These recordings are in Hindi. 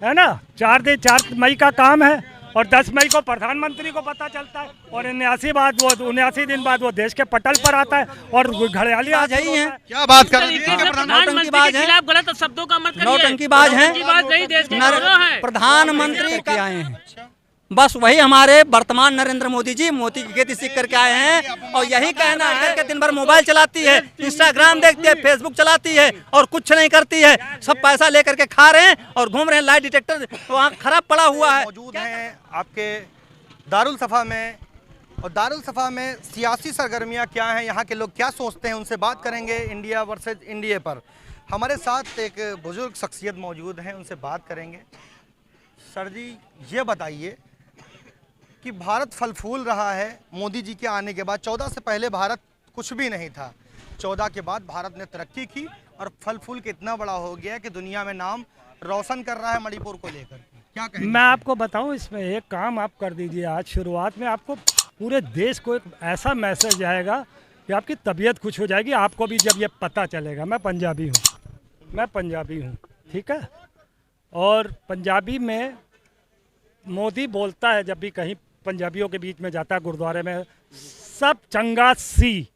है ना। 4 मई का काम है और 10 मई को प्रधानमंत्री को पता चलता है और 79 दिन बाद वो देश के पटल पर आता है और घड़ियाली आ जाई है। क्या बात कर रहे हैं? प्रधानमंत्री के खिलाफ गलत शब्दों का मत करिए। नौटंकीबाज हैं। प्रधानमंत्री क्या आए हैं, बस वही हमारे वर्तमान नरेंद्र मोदी जी मोती की खेती सीख करके आए हैं और यही कहना है कि दिन भर मोबाइल चलाती है, इंस्टाग्राम देखती है, फेसबुक चलाती है और कुछ नहीं करती है। सब पैसा लेकर के खा रहे हैं और घूम रहे हैं। लाइट डिटेक्टर वहाँ खराब पड़ा हुआ है। मौजूद हैं आपके दारुल सफ़ा में, और दारुल सफ़ा में सियासी सरगर्मियाँ क्या हैं, यहाँ के लोग क्या सोचते हैं, उनसे बात करेंगे इंडिया वर्सेज इंडिया पर। हमारे साथ एक बुजुर्ग शख्सियत मौजूद हैं, उनसे बात करेंगे। सर जी ये बताइए कि भारत फल फूल रहा है मोदी जी के आने के बाद। 14 से पहले भारत कुछ भी नहीं था, 14 के बाद भारत ने तरक्की की और फल फूल के इतना बड़ा हो गया कि दुनिया में नाम रोशन कर रहा है मणिपुर को लेकर। क्या कहेंगे? मैं आपको बताऊं, इसमें एक काम आप कर दीजिए। आज शुरुआत में आपको पूरे देश को एक ऐसा मैसेज आएगा कि आपकी तबीयत खुश हो जाएगी। आपको भी जब ये पता चलेगा, मैं पंजाबी हूँ, ठीक है। और पंजाबी में मोदी बोलता है जब भी कहीं पंजाबियों के बीच में जाता है गुरुद्वारे में, सब चंगा सी।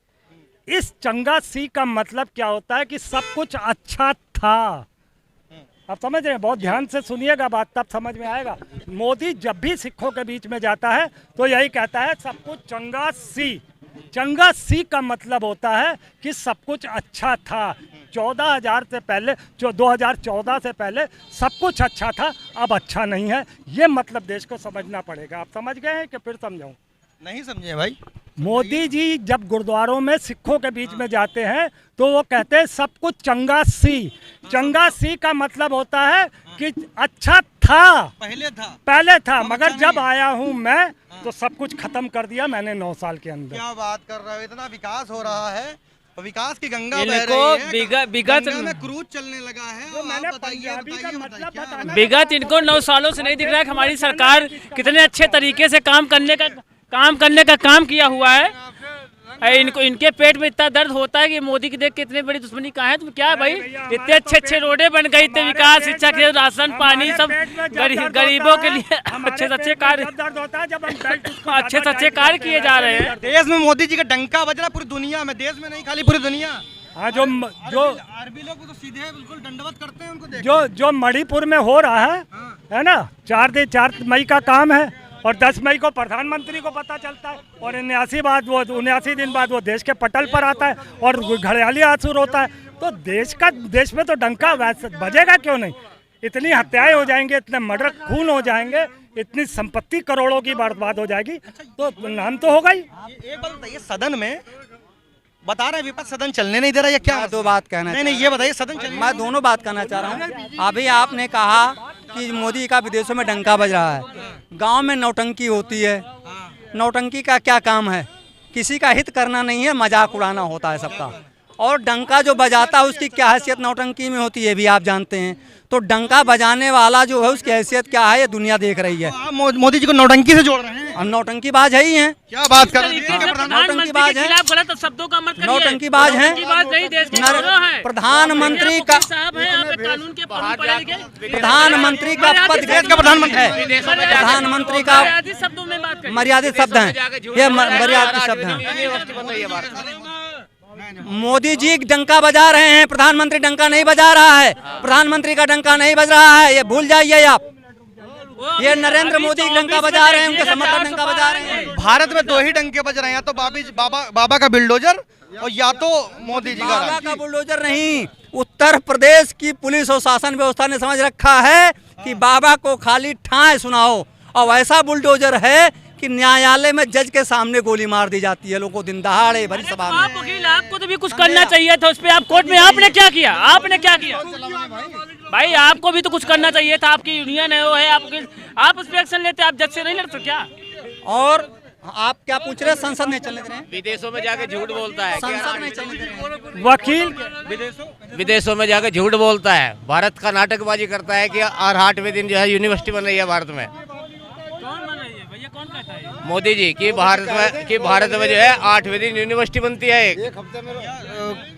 इस चंगा सी का मतलब क्या होता है कि सब कुछ अच्छा था। आप समझ रहे हैं? बहुत ध्यान से सुनिएगा बात, तब समझ में आएगा। मोदी जब भी सिखों के बीच में जाता है तो यही कहता है सब कुछ चंगा सी। चंगा सी का मतलब होता है कि सब कुछ अच्छा था। 14,000 से पहले, जो 2014 से पहले सब कुछ अच्छा था, अब अच्छा नहीं है। ये मतलब देश को समझना पड़ेगा। आप समझ गए हैं कि फिर समझाऊं? नहीं समझे भाई। मोदी जी जब गुरुद्वारों में सिखों के बीच में जाते हैं तो वो कहते हैं सब कुछ चंगा सी। चंगा सी का मतलब होता है कि अच्छा था, पहले था, मगर जब आया हूं मैं तो सब कुछ खत्म कर दिया मैंने 9 साल के अंदर। क्या बात कर रहे हो? इतना विकास हो रहा है, विकास की गंगा बह रही है, गंगा में क्रूज चलने लगा है। तो मैंने पंजाबी का मतलब बताना। विगत इनको 9 सालों से नहीं दिख रहा है कि हमारी सरकार कितने अच्छे तरीके से काम करने का काम किया हुआ है। इनके पेट में इतना दर्द होता है कि मोदी की देख के इतनी बड़ी दुश्मनी कहाँ है। तुम क्या भाई, इतने अच्छे रोडे बन गए, इतने विकास, शिक्षा के, राशन पानी सब गरीबों के लिए अच्छे से अच्छे कार्य किए जा रहे हैं। देश में मोदी जी का डंका बज रहा पूरी दुनिया में, देश में नहीं खाली पूरी दुनिया। हाँ, जो आरबी लोग तो सीधे बिल्कुल दंडवत करते हैं उनको देख। जो मणिपुर में हो रहा है ना, 4 मई का काम है और 10 मई को प्रधानमंत्री को पता चलता है और 79 दिन बाद वो देश के पटल पर आता है और घड़ियाली आंसू होता है। तो देश में तो डंका वैसे बजेगा क्यों नहीं? इतनी हत्याएं हो जाएंगे, इतने मर्डर, खून हो जाएंगे, इतनी संपत्ति करोड़ों की बर्बाद हो जाएगी, तो नाम तो होगा ही। एक बात बताइए, सदन में बता रहे हैं विपक्ष सदन चलने नहीं दे रहा, या क्या? दो बात कहना नहीं, ये बताइए सदन मैं दोनों बात कहना चाह रहा हूँ। अभी आपने कहा कि मोदी का विदेशों में डंका बज रहा है, गांव में नौटंकी होती है। नौटंकी का क्या काम है? किसी का हित करना नहीं है, मजाक उड़ाना होता है सबका। और डंका जो बजाता है उसकी क्या हैसियत नौटंकी में होती है भी आप जानते हैं। तो डंका बजाने वाला जो है उसकी हैसियत क्या है ये दुनिया देख रही है। मोदी जी को नौटंकी से जोड़ रहे हैं। हम नौटंकीबाज है ही हैं। क्या बात कर रहे हैं? नौटंकीबाज हैं, गलत शब्दों का मत करिए। नौटंकीबाज हैं। प्रधानमंत्री का प्रधानमंत्री का पद देश का प्रधानमंत्री है। प्रधानमंत्री का मर्यादित शब्द हैं, ये मर्यादित शब्द हैं। मोदी जी डंका बजा रहे हैं, प्रधानमंत्री डंका नहीं बजा रहा है। प्रधानमंत्री का डंका नहीं बज रहा है, ये भूल जाइए आप। ये नरेंद्र मोदी डंका बजा रहे हैं, उनके समर्थक डंका बजा रहे हैं। भारत में 2 ही डंके बज रहे हैं, या तो बाबा का बुलडोजर और या तो मोदी जी का बुलडोजर। नहीं, उत्तर प्रदेश की पुलिस और शासन व्यवस्था ने समझ रखा है कि बाबा को खाली ठाए सुनाओ, और ऐसा बुलडोजर है कि न्यायालय में जज के सामने गोली मार दी जाती है लोगों को दिन दहाड़े भरी सभा में। आप वकील, आपको तो भी कुछ करना चाहिए था उस पे। आप कोर्ट में आपने क्या किया? भाई आपको भी तो कुछ करना चाहिए था। आपकी यूनियन है, वो है, आप उस पर एक्शन लेते, आप जज से नहीं लड़ते क्या? और आप क्या पूछ रहे हैं? संसद नहीं चलने दे रहे हैं। विदेशों में जाके झूठ बोलता है, संसद नहीं चलने दे रहे हैं। वकील विदेशों में जाके झूठ बोलता है, भारत का नाटकबाजी करता है कि 8वें दिन जो है यूनिवर्सिटी बन रही है भारत में। मोदी जी की भारत में जो है 8वें दिन यूनिवर्सिटी बनती है। एक हफ्ते में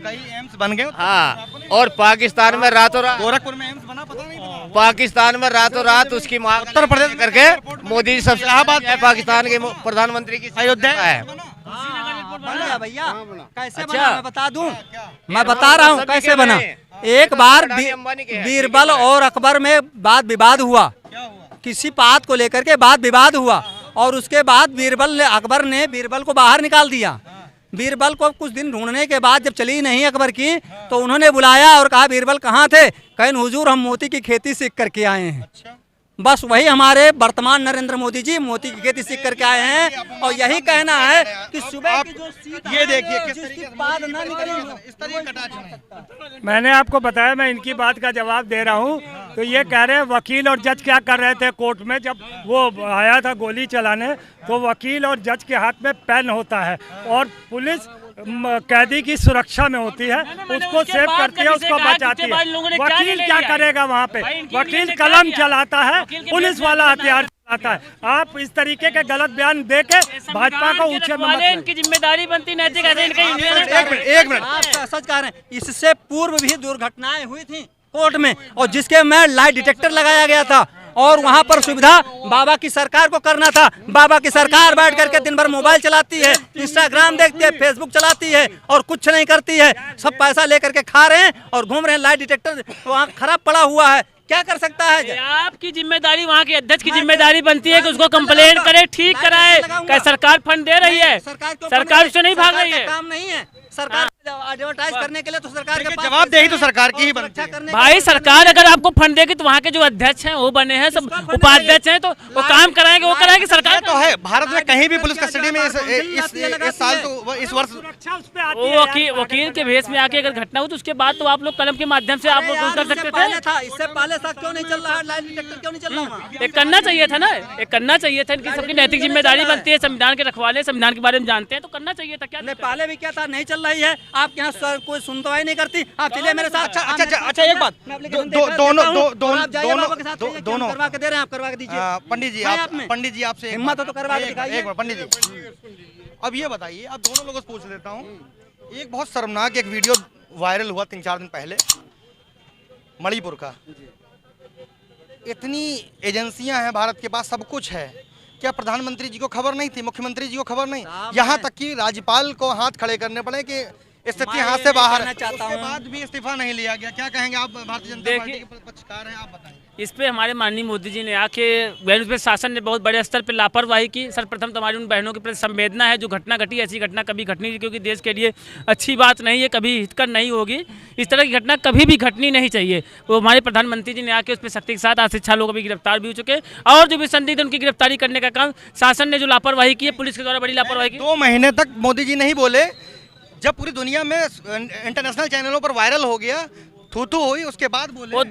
कई एम्स बन गए। हाँ, और पाकिस्तान में रातों रात गोरखपुर में एम्स बना, पता नहीं था। पाकिस्तान में रातों रात उसकी मांग उत्तर प्रदेश करके मोदी जी सबसे इलाहाबाद है पाकिस्तान के प्रधानमंत्री की अयोध्या है। बन गया भैया, कैसे अच्छा। बना मैं बता दूं, मैं बता रहा हूँ कैसे बना। एक बार बीरबल और अकबर में वाद विवाद हुआ, किसी बात को लेकर के वाद विवाद हुआ, और उसके बाद अकबर ने बीरबल को बाहर निकाल दिया। बीरबल को कुछ दिन ढूंढने के बाद जब चली नहीं अकबर की, तो उन्होंने बुलाया और कहा बीरबल कहाँ थे? कहें हुजूर हम मोती की खेती सीख करके आए हैं। बस वही हमारे वर्तमान नरेंद्र मोदी जी मोती की खेती सीख करके आए हैं, और यही कहना है कि सुबह की जो सीट ये देखिए है, किस जिसकी तरीके से बात ना निकली, इस तरीके का कटाक्ष नहीं। मैंने आपको बताया, मैं इनकी बात का जवाब दे रहा हूँ। तो ये कह रहे हैं वकील और जज क्या कर रहे थे कोर्ट में, जब वो आया था गोली चलाने, तो वकील और जज के हाथ में पेन होता है और पुलिस कैदी की सुरक्षा में होती है, उसको सेव करती है, उसको बचाती है। वकील क्या करेगा वहाँ पे? वकील कलम चलाता है, पुलिस वाला हथियार चलाता है। आप इस तरीके के गलत बयान दे के भाजपा को ऊंचे में मत इनकी जिम्मेदारी बनती नैतिक ऐसे इनका एक मिनट आप सच कह रहे हैं। इससे पूर्व भी दुर्घटनाएं हुई थी कोर्ट में, और जिसके में लाइट डिटेक्टर लगाया गया था, और वहां पर सुविधा बाबा की सरकार को करना था। बाबा की सरकार बैठ करके दिन भर मोबाइल चलाती है, इंस्टाग्राम देखती है, फेसबुक चलाती है, और कुछ नहीं करती है। सब पैसा लेकर के खा रहे हैं और घूम रहे हैं। लाइट डिटेक्टर वहाँ खराब पड़ा हुआ है, क्या कर सकता है? आपकी जिम्मेदारी, वहाँ के अध्यक्ष की जिम्मेदारी बनती है कि उसको कंप्लेंट करे, ठीक कराए। क्या सरकार फंड दे रही है? सरकार उससे नहीं भाग रही है। काम नहीं है सरकार एडवर्टाइज करने के लिए, तो सरकार के पास जवाबदेही तो सरकार की ही बनती है। भाई सरकार अगर आपको फंड देगी तो वहाँ के जो अध्यक्ष हैं वो बने हैं, सब उपाध्यक्ष हैं, तो वो काम कराएंगे, वो कराएंगे। सरकार तो है भारत में कहीं भी पुलिस कस्टडी में इस साल तो इस वर्ष सुरक्षा उस पे आती वो है। वकील के भेष में आके अगर घटना हो तो उसके बाद तो आप लोग कलम के माध्यम से आप लोग कुछ कर सकते थे। था, इससे पहले था, क्यों नहीं चल रहा है? लाइट डिटेक्टर क्यों नहीं चल रहा वहाँ? एक करना चाहिए था ना, एक करना चाहिए था। इनकी सबकी नैतिक जिम्मेदारी बनती है, संविधान के रखवाले, संविधान के बारे में जानते हैं, तो करना चाहिए था। क्या नहीं, पहले भी क्या था, नहीं चल रही है। आप यहाँ कोई सुनवाई नहीं करती। आप चलिए मेरे साथ। अच्छा एक बात, दोनों करवा के दे रहे हैं, आप करवा के दीजिए। पंडित जी, पंडित जी आपसे हिम्मत हो तो करवा के दिखाइए। एक बार पंडित जी, अब ये बताइए, अब दोनों लोगों से पूछ लेता हूँ। एक बहुत शर्मनाक एक वीडियो वायरल हुआ 3-4 दिन पहले मणिपुर का। इतनी एजेंसियां हैं भारत के पास, सब कुछ है, क्या प्रधानमंत्री जी को खबर नहीं थी? मुख्यमंत्री जी को खबर नहीं? यहाँ तक कि राज्यपाल को हाथ खड़े करने पड़े कि स्थिति हाथ से बाहर है, उसके बाद भी इस्तीफा नहीं लिया गया। क्या कहेंगे आप? भारतीय जनता पार्टी के पक्षकार हैं, आप बताएं। इस पे हमारे माननीय मोदी जी ने आके बहनों पे शासन ने बहुत बड़े स्तर पे लापरवाही की। सर्वप्रथम तो हमारी उन बहनों के प्रति संवेदना है। जो घटना घटी, ऐसी घटना कभी घटनी नहीं, क्योंकि देश के लिए अच्छी बात नहीं है, कभी हितकर नहीं होगी। इस तरह की घटना कभी भी घटनी नहीं चाहिए। वो हमारे प्रधानमंत्री जी ने आके उस पर सख्ती के साथ आज 6 लोग अभी गिरफ्तार भी हो चुके, और जो भी संदिग्ध उनकी गिरफ्तारी करने का काम शासन ने जो लापरवाही की है, पुलिस के द्वारा बड़ी लापरवाही की। 2 महीने तक मोदी जी नहीं बोले, जब पूरी दुनिया में इंटरनेशनल चैनलों पर वायरल हो गया, थू हुई, उसके बाद बोले। वो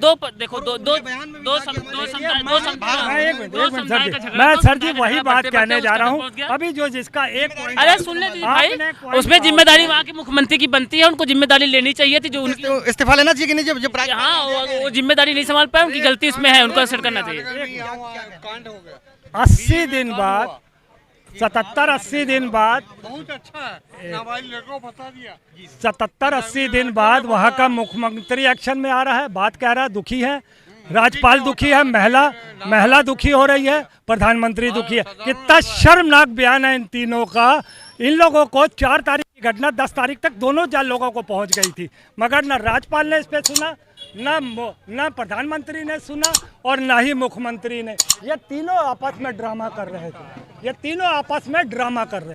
मैं सर जी वही बात कहने जा रहा हूँ। अभी जो जिसका एक अरे सुन ले भाई, उसमें जिम्मेदारी वहाँ के मुख्यमंत्री की बनती है, उनको जिम्मेदारी लेनी चाहिए थी। जो उनकी इस्तीफा लेना चाहिए कि नहीं? जब हाँ वो जिम्मेदारी नहीं संभाल पाए, उनकी गलती इसमें है, उनको असर करना चाहिए। 80 दिन बाद, 77-80 दिन बाद, 77-80 दिन बाद वहाँ का मुख्यमंत्री एक्शन में आ रहा है, बात कह रहा है, दुखी है, राज्यपाल दुखी है, महिला दुखी हो रही है, प्रधानमंत्री दुखी है। कितना शर्मनाक बयान है इन तीनों का। इन लोगों को 4 तारीख की घटना 10 तारीख तक दोनों लोगों को पहुंच गई थी, मगर न राज्यपाल ने इस पे सुना, न प्रधानमंत्री ने सुना, और न ही मुख्यमंत्री ने। ये तीनों आपस में ड्रामा कर रहे थे, ये तीनों आपस में ड्रामा कर रहे